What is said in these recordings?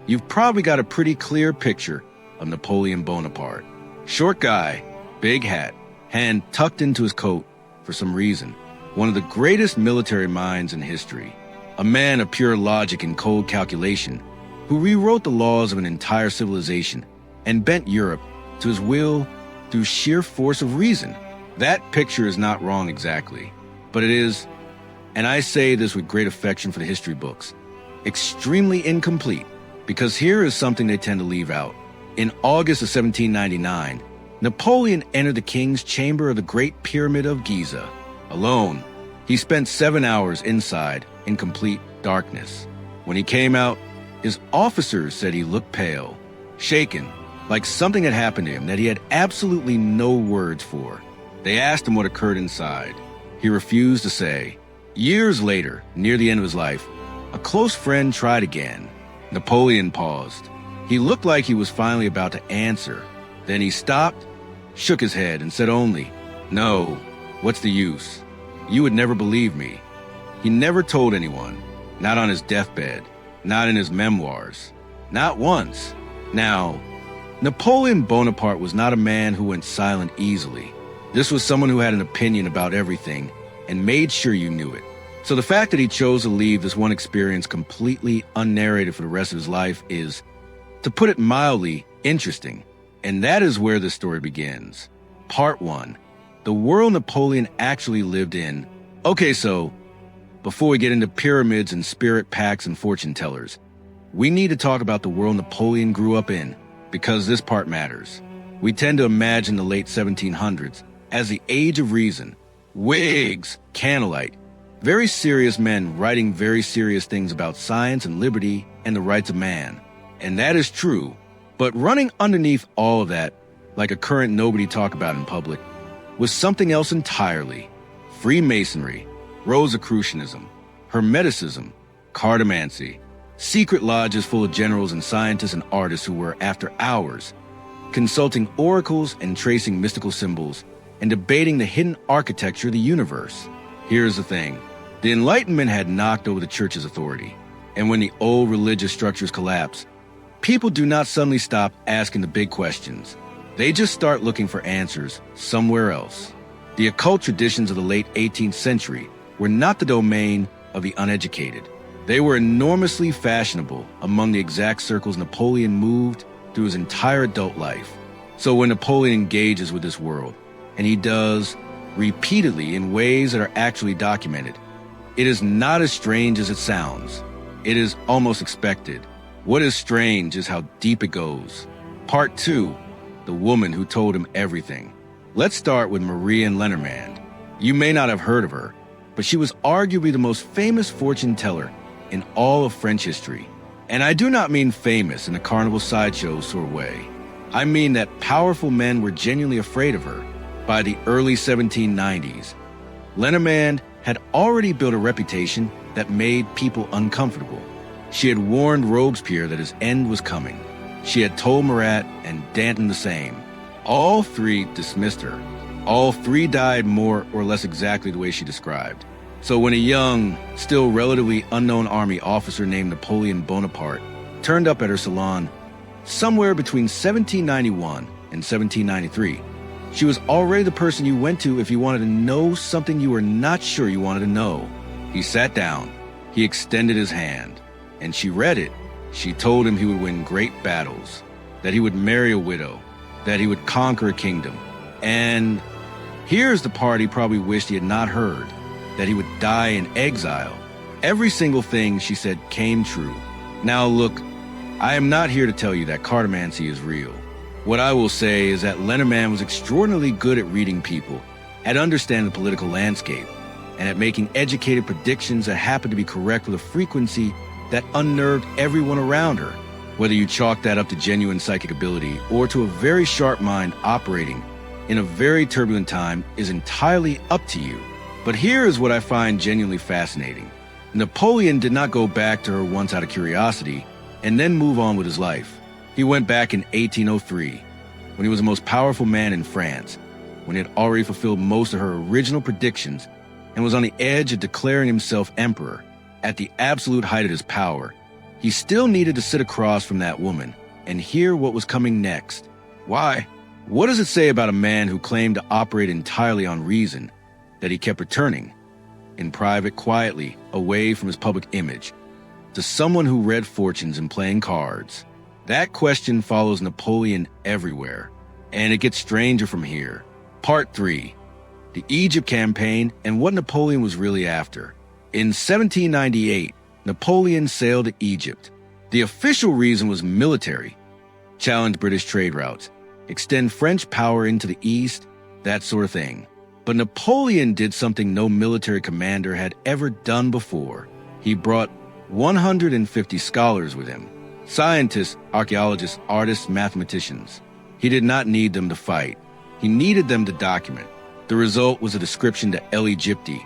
you've probably got a pretty clear picture of Napoleon Bonaparte. Short guy, big hat, hand tucked into his coat for some reason. One of the greatest military minds in history. A man of pure logic and cold calculation who rewrote the laws of an entire civilization and bent Europe to his will through sheer force of reason. That picture is not wrong exactly, but it is, and I say this with great affection for the history books, extremely incomplete, because here is something they tend to leave out. In August of 1799, Napoleon entered the king's chamber of the Great Pyramid of Giza. Alone, he spent 7 hours inside in complete darkness. When he came out, his officers said he looked pale, shaken, like something had happened to him that he had absolutely no words for. They asked him what occurred inside. He refused to say. Years later, near the end of his life, a close friend tried again. Napoleon paused. He looked like he was finally about to answer. Then he stopped, shook his head, and said only, "No, what's the use? You would never believe me." He never told anyone, not on his deathbed, not in his memoirs, not once. Now, Napoleon Bonaparte was not a man who went silent easily. This was someone who had an opinion about everything and made sure you knew it. So the fact that he chose to leave this one experience completely unnarrated for the rest of his life is, to put it mildly, interesting. And that is where the story begins. Part 1. The world Napoleon actually lived in. Okay, so before we get into pyramids and spirit packs and fortune tellers, we need to talk about the world Napoleon grew up in, because this part matters. We tend to imagine the late 1700s as the age of reason, Whigs, candlelight, very serious men writing very serious things about science and liberty and the rights of man. And that is true, but running underneath all of that, like a current nobody talk about in public, was something else entirely. Freemasonry, Rosicrucianism, Hermeticism, cartomancy, secret lodges full of generals and scientists and artists who were, after hours, consulting oracles and tracing mystical symbols and debating the hidden architecture of the universe. Here's the thing. The Enlightenment had knocked over the church's authority, and when the old religious structures collapse, people do not suddenly stop asking the big questions. They just start looking for answers somewhere else. The occult traditions of the late 18th century were not the domain of the uneducated. They were enormously fashionable among the exact circles Napoleon moved through his entire adult life. So when Napoleon engages with this world, and he does repeatedly in ways that are actually documented, it is not as strange as it sounds. It is almost expected. What is strange is how deep it goes. Part 2, the woman who told him everything. Let's start with Marie Lenormand. You may not have heard of her, but she was arguably the most famous fortune teller in all of French history. And I do not mean famous in a carnival sideshow sort of way. I mean that powerful men were genuinely afraid of her. By the early 1790s, Lenormand had already built a reputation that made people uncomfortable. She had warned Robespierre that his end was coming. She had told Marat and Danton the same. All three dismissed her. All three died more or less exactly the way she described. So when a young, still relatively unknown army officer named Napoleon Bonaparte turned up at her salon somewhere between 1791 and 1793, she was already the person you went to if you wanted to know something you were not sure you wanted to know. He sat down. He extended his hand. And she read it. She told him he would win great battles, that he would marry a widow, that he would conquer a kingdom. And here's the part he probably wished he had not heard, that he would die in exile. Every single thing she said came true. Now look, I am not here to tell you that cartomancy is real. What I will say is that Lenormand was extraordinarily good at reading people, at understanding the political landscape, and at making educated predictions that happened to be correct with a frequency that unnerved everyone around her. Whether you chalk that up to genuine psychic ability or to a very sharp mind operating in a very turbulent time is entirely up to you. But here is what I find genuinely fascinating. Napoleon did not go back to her once out of curiosity and then move on with his life. He went back in 1803, when he was the most powerful man in France, when he had already fulfilled most of her original predictions and was on the edge of declaring himself emperor. At the absolute height of his power, he still needed to sit across from that woman and hear what was coming next. Why? What does it say about a man who claimed to operate entirely on reason that he kept returning, in private, quietly, away from his public image, to someone who read fortunes and playing cards? That question follows Napoleon everywhere, and it gets stranger from here. Part 3. The Egypt Campaign and what Napoleon was really after. In 1798, Napoleon sailed to Egypt. The official reason was military. Challenge British trade routes, extend French power into the east, that sort of thing. But Napoleon did something no military commander had ever done before. He brought 150 scholars with him. Scientists, archaeologists, artists, mathematicians. He did not need them to fight. He needed them to document. The result was a description to El Egypti,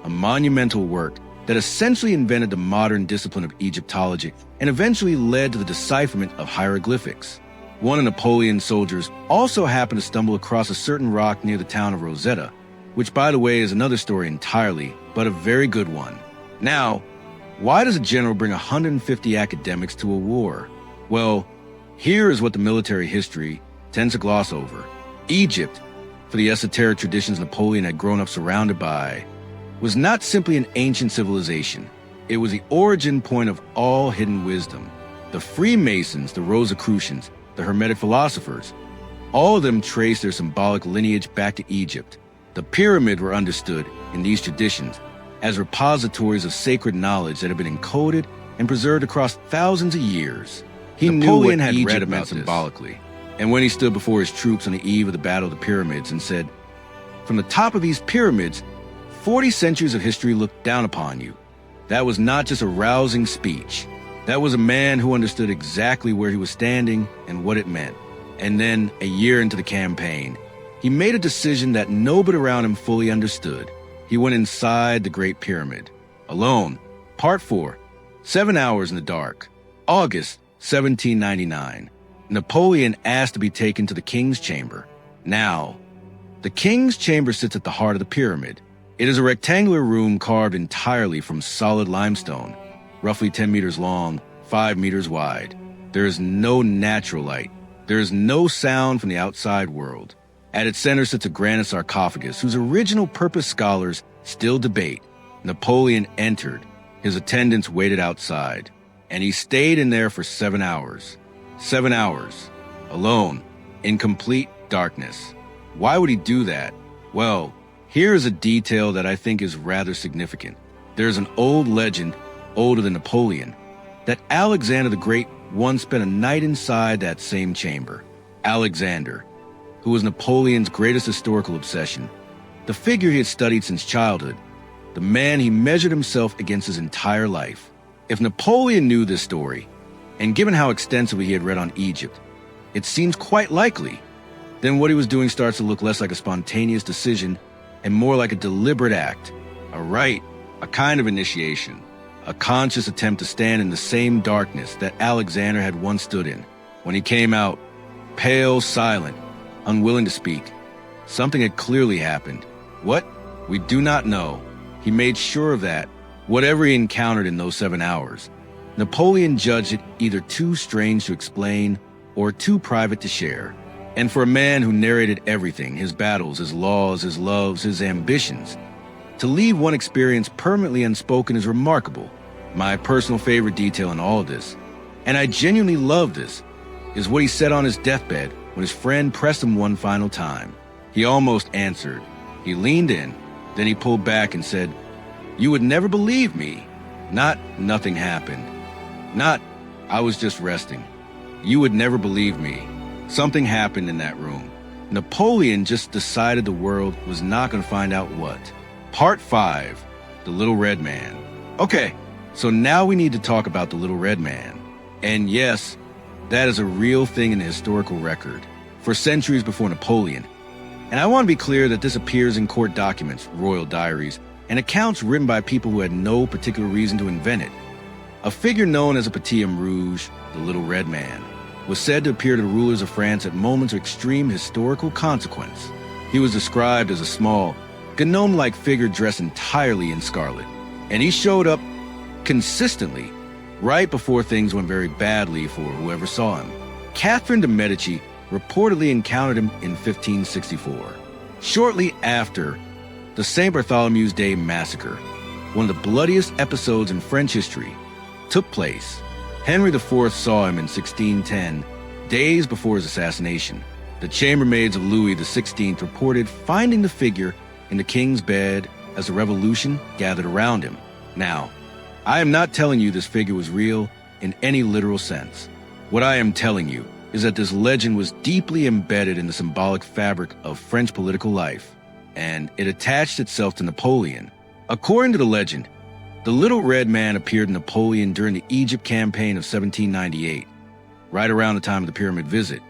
a monumental work that essentially invented the modern discipline of Egyptology and eventually led to the decipherment of hieroglyphics. One of Napoleon's soldiers also happened to stumble across a certain rock near the town of Rosetta, which, by the way, is another story entirely, but a very good one. Now, why does a general bring 150 academics to a war? Well, here is what the military history tends to gloss over. Egypt, for the esoteric traditions Napoleon had grown up surrounded by, was not simply an ancient civilization. It was the origin point of all hidden wisdom. The Freemasons, the Rosicrucians, the Hermetic philosophers, all of them traced their symbolic lineage back to Egypt. The pyramids were understood in these traditions as repositories of sacred knowledge that had been encoded and preserved across thousands of years. Napoleon had read about symbolically, and when he stood before his troops on the eve of the Battle of the Pyramids and said, "From the top of these pyramids, 40 centuries of history looked down upon you," that was not just a rousing speech. That was a man who understood exactly where he was standing and what it meant. And then, a year into the campaign, he made a decision that nobody around him fully understood. He went inside the Great Pyramid. Alone. Part 4. 7 hours in the dark. August 1799. Napoleon asked to be taken to the King's Chamber. Now, the King's Chamber sits at the heart of the pyramid. It is a rectangular room carved entirely from solid limestone, roughly 10 meters long, 5 meters wide. There is no natural light. There is no sound from the outside world. At its center sits a granite sarcophagus whose original purpose scholars still debate. Napoleon entered. His attendants waited outside, and he stayed in there for 7 hours. 7 hours, alone, in complete darkness. Why would he do that? Well, here is a detail that I think is rather significant. There is an old legend, older than Napoleon, that Alexander the Great once spent a night inside that same chamber. Alexander, who was Napoleon's greatest historical obsession, the figure he had studied since childhood, the man he measured himself against his entire life. If Napoleon knew this story, and given how extensively he had read on Egypt, it seems quite likely, then what he was doing starts to look less like a spontaneous decision and more like a deliberate act, a rite, a kind of initiation, a conscious attempt to stand in the same darkness that Alexander had once stood in. When he came out, pale, silent, unwilling to speak, something had clearly happened. What? We do not know. He made sure of that, whatever he encountered in those 7 hours. Napoleon judged it either too strange to explain or too private to share. And for a man who narrated everything, his battles, his laws, his loves, his ambitions, to leave one experience permanently unspoken is remarkable. My personal favorite detail in all of this, and I genuinely love this, is what he said on his deathbed when his friend pressed him one final time. He almost answered. He leaned in, then he pulled back and said, "You would never believe me." Not, "Nothing happened." Not, "I was just resting." You would never believe me. Something happened in that room. Napoleon just decided the world was not going to find out what. Part 5. The Little Red Man. Okay, so now we need to talk about the Little Red Man. And yes, that is a real thing in the historical record, for centuries before Napoleon. And I want to be clear that this appears in court documents, royal diaries, and accounts written by people who had no particular reason to invent it. A figure known as a Petit Homme Rouge, the Little Red Man, was said to appear to the rulers of France at moments of extreme historical consequence. He was described as a small, gnome-like figure dressed entirely in scarlet, and he showed up consistently right before things went very badly for whoever saw him. Catherine de' Medici reportedly encountered him in 1564, shortly after the St. Bartholomew's Day massacre, one of the bloodiest episodes in French history, took place. Henry IV saw him in 1610, days before his assassination. The chambermaids of Louis XVI reported finding the figure in the king's bed as the revolution gathered around him. Now, I am not telling you this figure was real in any literal sense. What I am telling you is that this legend was deeply embedded in the symbolic fabric of French political life, and it attached itself to Napoleon. According to the legend, the Little Red Man appeared to Napoleon during the Egypt campaign of 1798, right around the time of the Pyramid visit,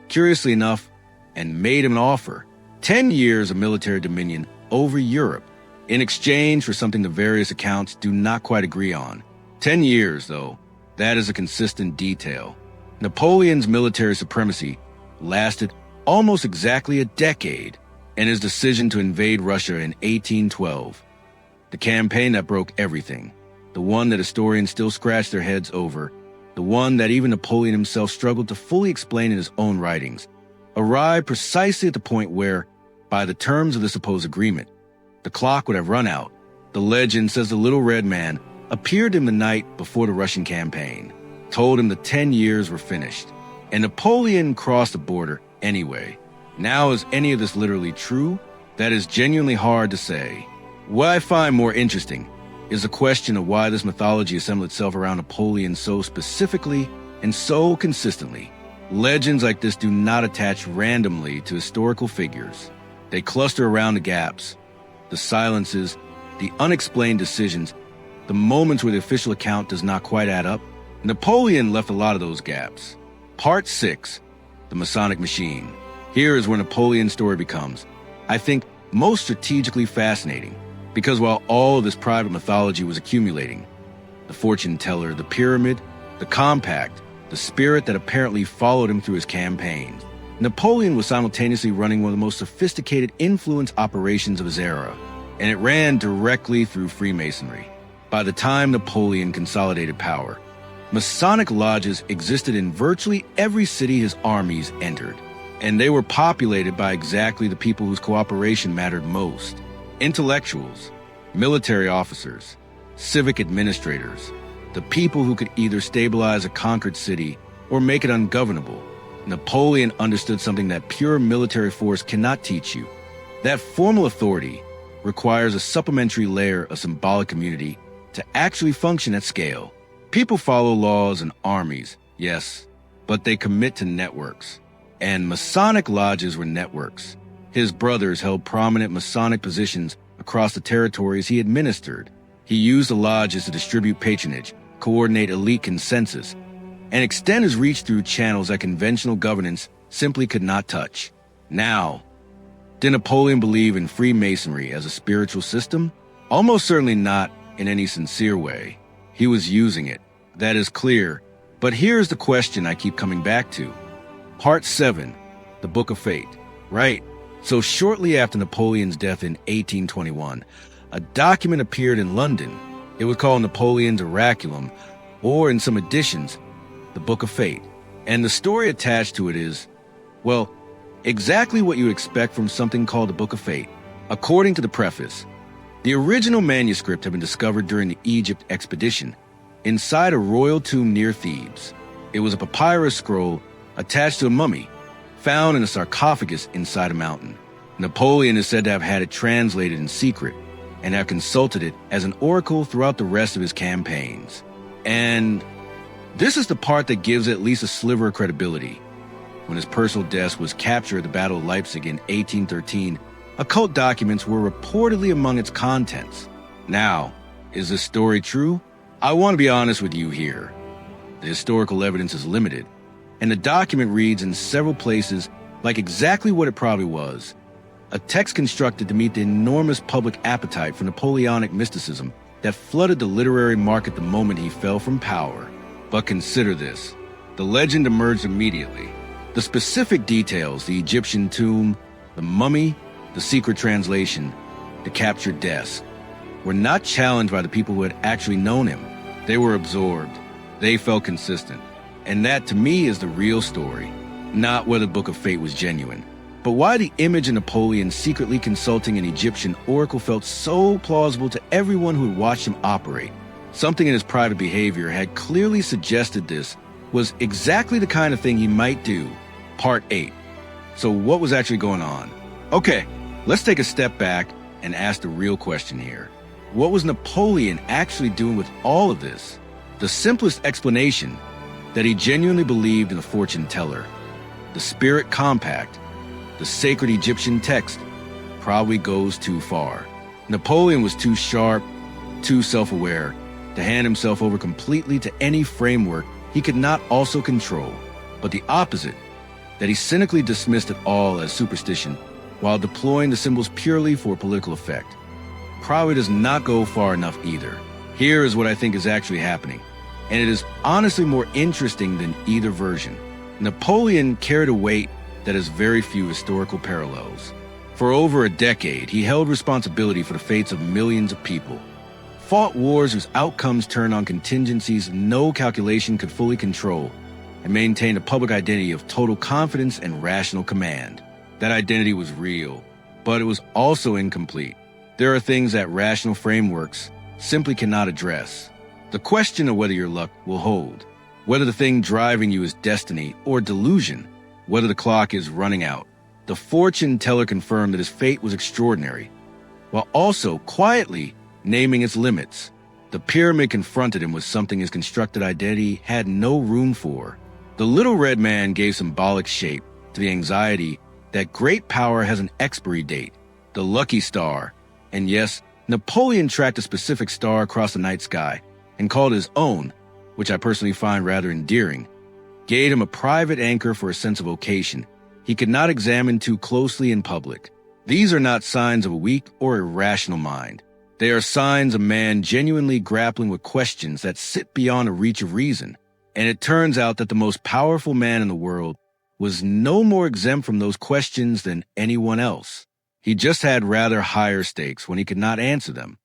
curiously enough, and made him an offer: 10 years of military dominion over Europe, in exchange for something the various accounts do not quite agree on. 10 years, though, that is a consistent detail. Napoleon's military supremacy lasted almost exactly a decade, and his decision to invade Russia in 1812, the campaign that broke everything, the one that historians still scratch their heads over, the one that even Napoleon himself struggled to fully explain in his own writings, arrived precisely at the point where, by the terms of the supposed agreement, the clock would have run out. The legend says the Little Red Man appeared to him the night before the Russian campaign, told him the 10 years were finished, and Napoleon crossed the border anyway. Now, is any of this literally true? That is genuinely hard to say. What I find more interesting is the question of why this mythology assembled itself around Napoleon so specifically and so consistently. Legends like this do not attach randomly to historical figures. They cluster around the gaps, the silences, the unexplained decisions, the moments where the official account does not quite add up. Napoleon left a lot of those gaps. Part 6, The Masonic Machine. Here is where Napoleon's story becomes, I think, most strategically fascinating, because while all of this private mythology was accumulating, the fortune teller, the pyramid, the compact, the spirit that apparently followed him through his campaigns, Napoleon was simultaneously running one of the most sophisticated influence operations of his era, and it ran directly through Freemasonry. By the time Napoleon consolidated power, Masonic lodges existed in virtually every city his armies entered, and they were populated by exactly the people whose cooperation mattered most: intellectuals, military officers, civic administrators, the people who could either stabilize a conquered city or make it ungovernable. Napoleon understood something that pure military force cannot teach you. That formal authority requires a supplementary layer of symbolic community to actually function at scale. People follow laws and armies, yes, but they commit to networks. And Masonic lodges were networks. His brothers held prominent Masonic positions across the territories he administered. He used the lodges to distribute patronage, coordinate elite consensus, and extend his reach through channels that conventional governance simply could not touch. Now, did Napoleon believe in Freemasonry as a spiritual system? Almost certainly not in any sincere way. He was using it. That is clear. But here's the question I keep coming back to. Part 7, The Book of Fate. Right. So shortly after Napoleon's death in 1821, a document appeared in London. It was called Napoleon's Oraculum, or in some editions, The Book of Fate. And the story attached to it is, well, exactly what you would expect from something called the Book of Fate. According to the preface, the original manuscript had been discovered during the Egypt expedition, inside a royal tomb near Thebes. It was a papyrus scroll attached to a mummy, found in a sarcophagus inside a mountain. Napoleon is said to have had it translated in secret and have consulted it as an oracle throughout the rest of his campaigns. And this is the part that gives it at least a sliver of credibility. When his personal desk was captured at the Battle of Leipzig in 1813, occult documents were reportedly among its contents. Now, is this story true? I want to be honest with you here. The historical evidence is limited, and the document reads in several places like exactly what it probably was: a text constructed to meet the enormous public appetite for Napoleonic mysticism that flooded the literary market the moment he fell from power. But consider this. The legend emerged immediately. The specific details, the Egyptian tomb, the mummy, the secret translation, the captured desk, were not challenged by the people who had actually known him. They were absorbed. They felt consistent. And that, to me, is the real story. Not whether the Book of Fate was genuine, but why the image of Napoleon secretly consulting an Egyptian oracle felt so plausible to everyone who had watched him operate. Something in his private behavior had clearly suggested this was exactly the kind of thing he might do. Part 8. So what was actually going on? Okay, let's take a step back and ask the real question here. What was Napoleon actually doing with all of this? The simplest explanation, that he genuinely believed in the fortune teller, the spirit compact, the sacred Egyptian text, probably goes too far. Napoleon was too sharp, too self-aware, to hand himself over completely to any framework he could not also control. But the opposite, that he cynically dismissed it all as superstition while deploying the symbols purely for political effect, probably does not go far enough either. Here is what I think is actually happening, and it is honestly more interesting than either version. Napoleon carried a weight that has very few historical parallels. For over a decade, he held responsibility for the fates of millions of people, fought wars whose outcomes turned on contingencies no calculation could fully control, and maintained a public identity of total confidence and rational command. That identity was real, but it was also incomplete. There are things that rational frameworks simply cannot address. The question of whether your luck will hold, whether the thing driving you is destiny or delusion, whether the clock is running out. The fortune teller confirmed that his fate was extraordinary, while also quietly naming its limits. The pyramid confronted him with something his constructed identity had no room for. The little red man gave symbolic shape to the anxiety that great power has an expiry date, the lucky star. And yes, Napoleon tracked a specific star across the night sky and called it his own, which I personally find rather endearing, gave him a private anchor for a sense of vocation he could not examine too closely in public. These are not signs of a weak or irrational mind. They are signs of man genuinely grappling with questions that sit beyond the reach of reason. And it turns out that the most powerful man in the world was no more exempt from those questions than anyone else. He just had rather higher stakes when he could not answer them.